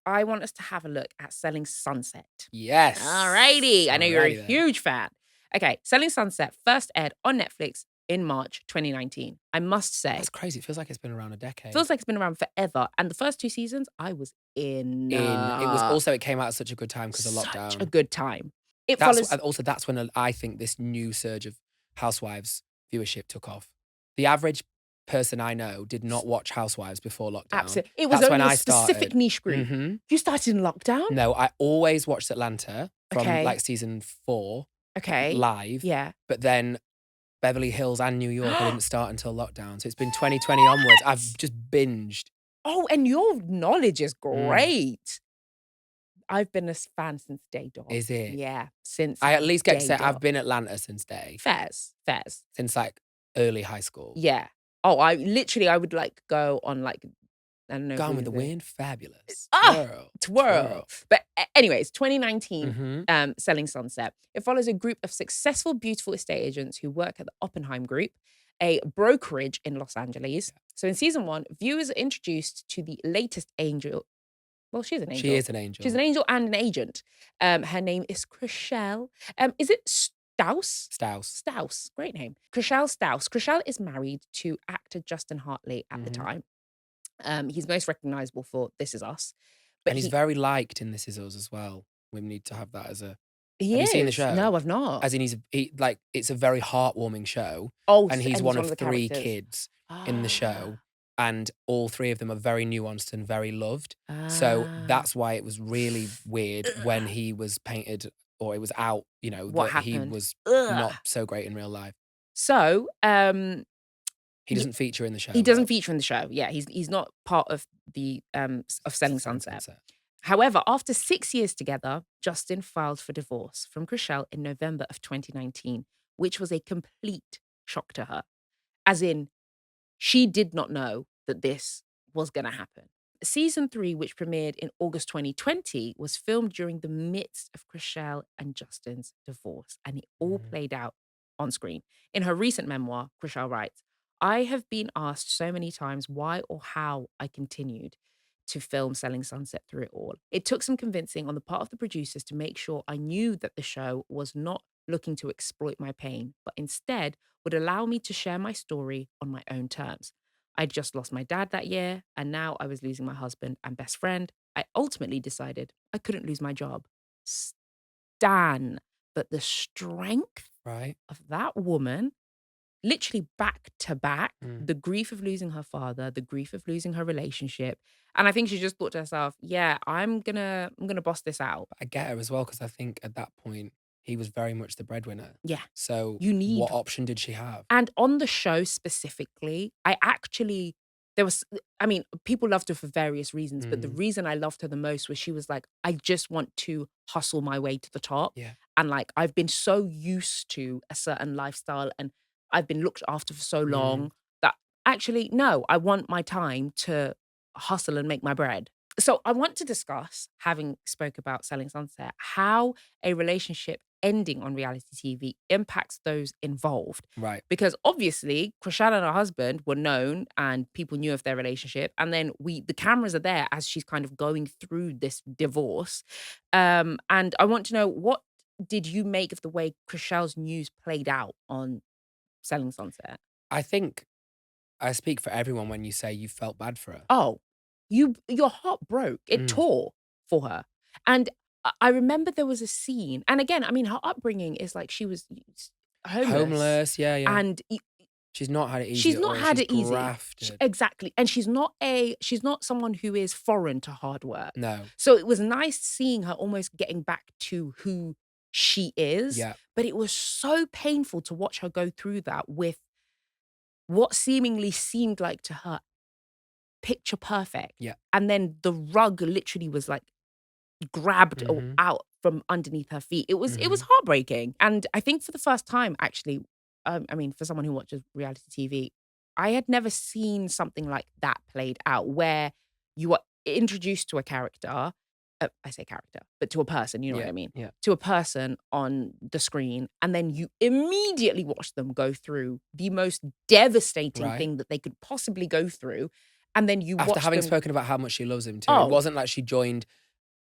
I want us to have a look at Selling Sunset. Yes. Alrighty. I know you're a Alrighty then. huge fan. Okay, Selling Sunset first aired on Netflix in March 2019. I must say, That's crazy. It feels like it's been around a decade. feels like it's been around forever. And the first 2 seasons, I was in. It came out at such a good time because of Such lockdown. a good time. It follows. That's when I think this new surge of Housewives viewership took off. The average person I know did not watch Housewives before lockdown. Absolutely. It was That's only when a I specific started. niche group. Mm-hmm. You started in lockdown? No, I always watched Atlanta from Okay. like season 4 Okay. live. Yeah. But then Beverly Hills and New York, I didn't start until lockdown. So it's been 2020 onwards. I've just binged. Oh, and your knowledge is great. I've been a fan since day dot. Is it? Yeah, since I at least get to say day I've dot. been Atlanta since day. Fairs. Since like early high school. Yeah. Oh, I would like go on like, I don't know. Gone with the Wind, fabulous. Twirl. But anyways, 2019, Mm-hmm. Selling Sunset. It follows a group of successful, beautiful estate agents who work at the Oppenheim Group, a brokerage in Los Angeles. So in season 1, viewers are introduced to the latest angel. Well, she's an angel. She is an angel. She's an angel and an agent. Her name is Chrishell. Is it Stause? Stause. Great name. Chrishell Stause. Chrishell is married to actor Justin Hartley at the time. He's most recognizable for This Is Us. But and he's very liked in This Is Us as well. We need to have that as a... Have you seen the show? No, I've not. As in, it's a very heartwarming show. Oh, and he's one of the 3 characters. kids in the show. And all 3 of them are very nuanced and very loved. So that's why it was really weird when he was painted, or it was out, What that he happened? was not so great in real life. So, he doesn't feature in the show. He doesn't feature in the show. Yeah, he's not part of the of Selling Sunset. However, after 6 years together, Justin filed for divorce from Chrishell in November of 2019, which was a complete shock to her. As in, she did not know that this was going to happen. Season 3, which premiered in August 2020, was filmed during the midst of Chrishell and Justin's divorce, and it all played out on screen. In her recent memoir, Chrishell writes, "I have been asked so many times why or how I continued to film Selling Sunset through it all. It took some convincing on the part of the producers to make sure I knew that the show was not looking to exploit my pain, but instead would allow me to share my story on my own terms. I'd just lost my dad that year, and now I was losing my husband and best friend. I ultimately decided I couldn't lose my job." Stan. But the strength of that woman, literally back to back, the grief of losing her father, the grief of losing her relationship. And I think she just thought to herself, yeah, I'm gonna boss this out. I get her as well, because I think at that point, he was very much the breadwinner. Yeah. So what option did she have? And on the show specifically, people loved her for various reasons, but the reason I loved her the most was she was like, I just want to hustle my way to the top. Yeah. And like, I've been so used to a certain lifestyle and I've been looked after for so long that actually, no, I want my time to hustle and make my bread. So I want to discuss, having spoke about Selling Sunset, how a relationship ending on reality TV impacts those involved. Right. Because obviously, Chrishell and her husband were known and people knew of their relationship. And then the cameras are there as she's kind of going through this divorce. And I want to know, what did you make of the way Chrishell's news played out on Selling Sunset? I think I speak for everyone when you say you felt bad for her. Oh, your heart broke. It tore for her. And I remember there was a scene, and again, I mean, her upbringing is like she was homeless. Yeah. And she's not had it easy. She's not had it easy. Grafted. Exactly. And she's not someone who is foreign to hard work. No. So it was nice seeing her almost getting back to who she is. Yeah. But it was so painful to watch her go through that with what seemingly seemed like to her picture perfect. Yeah. And then the rug literally was like grabbed out from underneath her feet. It was heartbreaking. And I think for the first time, actually, for someone who watches reality TV, I had never seen something like that played out, where you are introduced to a character, I say character, but to a person, you know what I mean? Yeah. To a person on the screen, and then you immediately watch them go through the most devastating thing that they could possibly go through. And then you After watch having them. spoken about how much she loves him too. It Oh, wasn't like she joined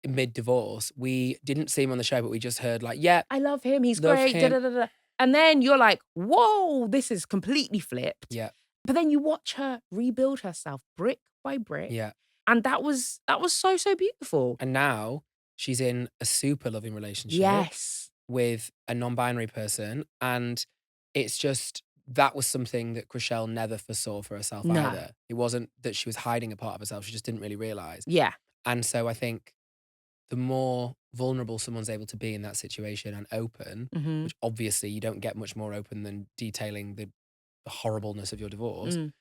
mid-divorce. We didn't see him on the show, but we just heard like, yeah, I love him. He's love great. Da, him. da, da, da. And then you're like, whoa, this is completely flipped. Yeah, But then you watch her rebuild herself brick by brick. yeah. And that was so, so beautiful. And now she's in a super loving relationship Yes. with a non-binary person. And it's just, that was something that Chrishell never foresaw for herself No. either. It wasn't that she was hiding a part of herself. She just didn't really realize. Yeah. And so I think the more vulnerable someone's able to be in that situation and open, Mm-hmm. which obviously you don't get much more open than detailing the horribleness of your divorce, Mm,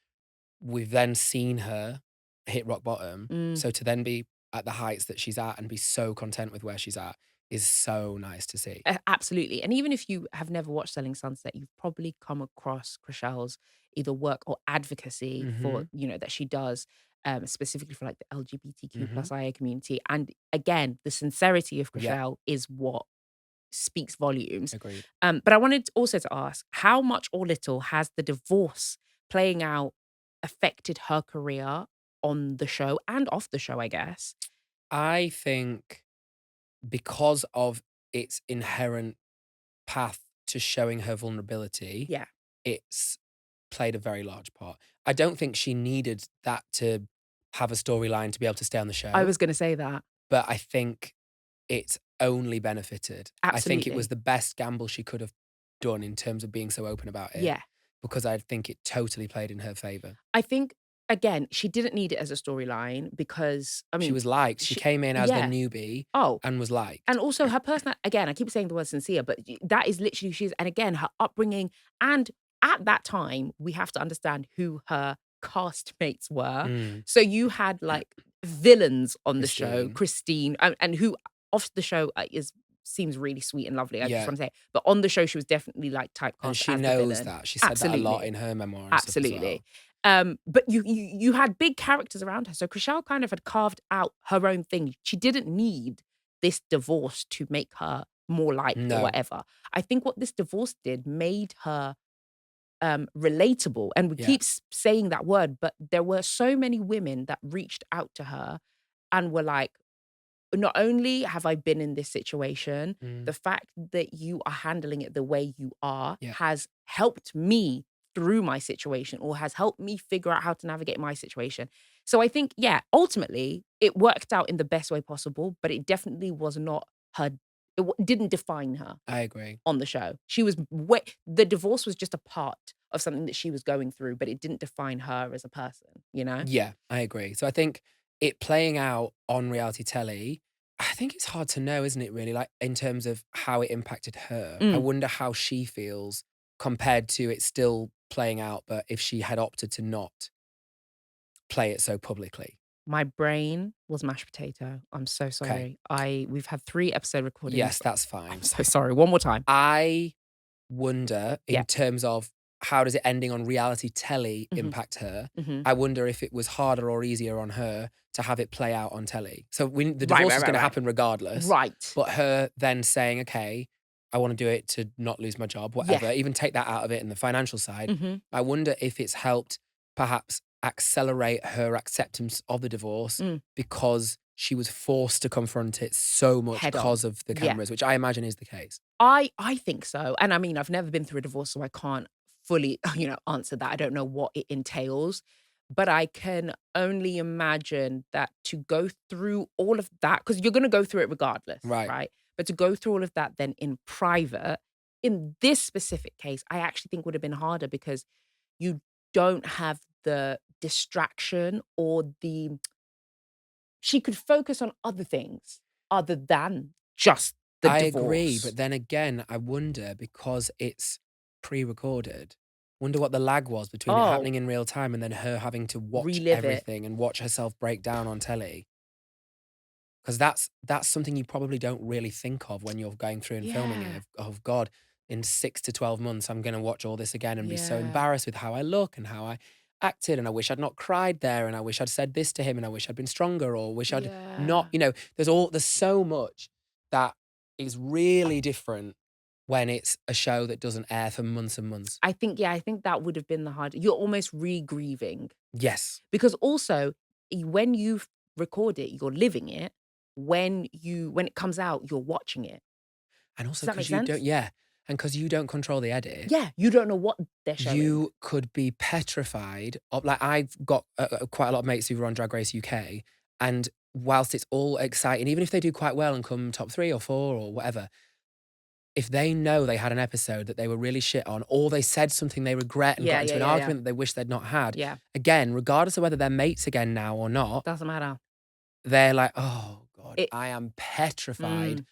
we've then seen her hit rock bottom. mm. So to then be at the heights that she's at and be so content with where she's at is so nice to see. Absolutely. And even if you have never watched Selling Sunset, you've probably come across Chrishell's either work or advocacy for, Mhm. that she does, specifically for like the LGBTQ Mhm. plus IA community. And again, the sincerity of Yeah, Chrishell is what speaks volumes. agreed. But I wanted also to ask, how much or little has the divorce playing out affected her career on the show and off the show, I guess? I think because of its inherent path to showing her vulnerability, Yeah. it's played a very large part. I don't think she needed that to have a storyline to be able to stay on the I show, was going to say that. but I think it's only benefited. I think it was Absolutely. the best gamble she could have done in terms of being so open about it, Yeah. because I think it totally played in her favor. I think, again, she didn't need it as a storyline because, I She mean, was liked. She came in as the yeah. newbie Oh, and was liked. and also her personal, again, I keep saying the word sincere, but that is literally who she is. And again, her upbringing. And at that time, we have to understand who her castmates were. Mm. So you had like villains on the show, Christine. Christine, and who off the show seems really sweet and lovely. I just Yeah. want to say, but on the show, she was definitely like And typecast she as the knows villain. that. She said that a lot Absolutely. in her memoir and stuff as well. Absolutely. But you had big characters around her. So Chrishell kind of had carved out her own thing. She didn't need this divorce to make her more liked or No. whatever. I think what this divorce did made her relatable. And we Yeah. keep saying that word, but there were so many women that reached out to her and were like, not only have I been in this situation, Mm. the fact that you are handling it the way you are Yeah. has helped me through my situation or has helped me figure out how to navigate my situation. So I think, yeah, ultimately it worked out in the best way possible, but it definitely was not her, didn't define her I agree. on the show. The divorce was just a part of something that she was going through, but it didn't define her as a person, you know? Yeah, I agree. So I think it playing out on reality telly, I think it's hard to know, isn't it, really? Like, in terms of how it impacted her. I Mm. wonder how she feels compared to it still playing out, but if she had opted to not play it so publicly. My brain was mashed potato. I'm so Okay. sorry. We've had 3 episode recordings. Yes, that's I'm fine. so sorry. One more time. I wonder, Yeah. in terms of how does it ending on reality telly Mhm. impact her? Mhm. I wonder if it was harder or easier on her to have it play out on telly. So the Right, divorce right, is right, going to right. happen regardless. Right. But her then saying, okay, I want to do it to not lose my job, whatever, Yeah. even take that out of it in the financial side. Mhm. I wonder if it's helped perhaps accelerate her acceptance of the divorce Mm. because she was forced to confront it so much Head on. because of the Yeah. cameras, which I imagine is the case. I think so. And I mean, I've never been through a divorce, so I can't fully, answer that. I don't know what it entails. But I can only imagine that to go through all of that, because you're going to go through it regardless, Right. right? But to go through all of that then in private, in this specific case, I actually think would have been harder because you don't have the distraction or she could focus on other things other than just the I agree, divorce. but then again, I wonder because it's pre-recorded, wonder what the lag was between it Oh, happening in real time and then her having to watch relive it. everything and watch herself break down on telly. Because that's something you probably don't really think of when you're going through and filming it. Yeah. Of God, in 6 to 12 months, I'm going to watch all this again and be so Yeah. embarrassed with how I look and how I acted. And I wish I'd not cried there. And I wish I'd said this to him. And I wish I'd been stronger or wish I'd not, Yeah. there's so much that is really different when it's a show that doesn't air for months and months. I think that would have been the hard. You're almost re-grieving. Yes. Because also, when you record it, you're living it. When it comes out, you're watching it. And Does also that make because you don't, sense? yeah. And because you don't control the edit, Yeah, you don't know what they're showing. you could be petrified of, like, I've got quite a lot of mates who run Drag Race UK, and whilst it's all exciting, even if they do quite well and come top 3 or 4 or whatever, if they know they had an episode that they were really shit on, or they said something they regret and got into an argument that they wish they'd not had, Yeah, again, regardless of whether they're mates again now or not, doesn't matter. they're like, oh God, It I am petrified. mm,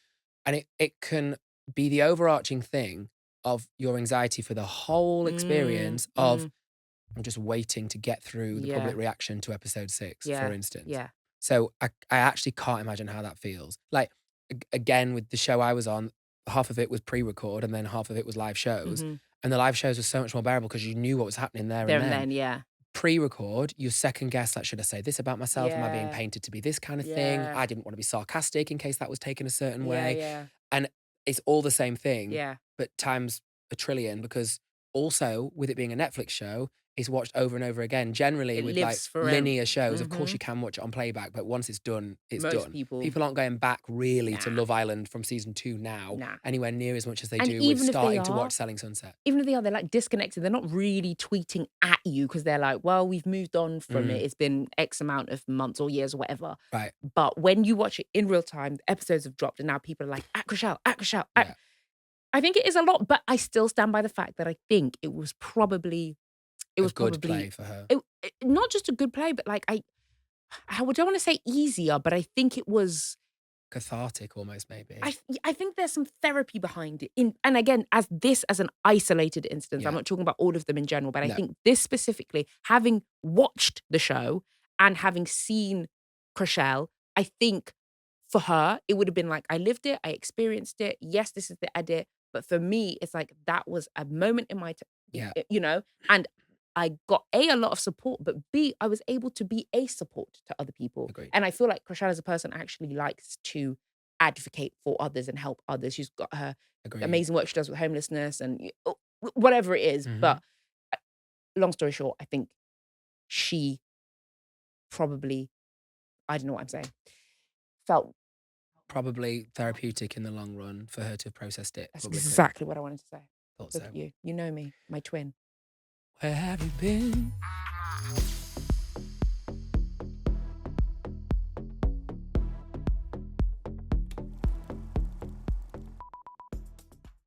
And it can be the overarching thing of your anxiety for the whole mm, experience of, mm, I'm just waiting to get through the yeah, public reaction to episode 6, for yeah, instance. yeah. So I actually can't imagine how that feels. Like, again, with the show I was on, half of it was pre-record and then half of it was live shows. Mhm. And the live shows were so much more bearable because you knew what was happening there There and and then. then, yeah. Pre-record, you second guess, like, should I say this about myself? Am I being Yeah, painted to be this kind of thing? yeah, I didn't want to be sarcastic in case that was taken a certain yeah, way. yeah, And it's all the same thing, yeah. but times a trillion, because also with it being a Netflix show, it's watched over and over again. Generally It with like lives forever. linear shows, of course you Mhm. can watch it on playback, but once it's done, it's Most done. people, People aren't going back really to nah, Love Island from season 2 now, nah. anywhere near as much as they And do with even if they starting to watch are Selling Sunset. even if they are, they're, like, disconnected. They're not really tweeting at you because 'cause they're like, "Well, we've moved on from Mm, it. It's been X amount of months or years or whatever." right. But when you watch it in real time, the episodes have dropped and now people are like, "At Chrishell, at Chrishell, at." Yeah. I think it is a lot, but I still stand by the fact that I think it A was good probably play for her. not just a good play, but, like, I don't wanna say easier, but I think it was Cathartic almost, maybe. I think there's some therapy behind it. And again, as an isolated instance, I'm Yeah. not talking about all of them in general, but I No. think this specifically, having watched the show and having seen Chrishell, I think for her, it would have been like, I lived it, I experienced it. Yes, this is the edit. But for me, it's like that was a moment in my, Yeah. and I got a lot of support, but B, I was able to be a support to other people. Agreed. And I feel like Chrishell as a person actually likes to advocate for others and help others. She's got her Agreed. amazing work she does with homelessness and whatever it is. Mhm. But uh, long story short, I think she probably, I don't know what I'm saying, felt Probably therapeutic in the long run for her to have processed it that's publicly. exactly what I wanted to say. Thought Look so. at you. You know me, my twin. Where have you been?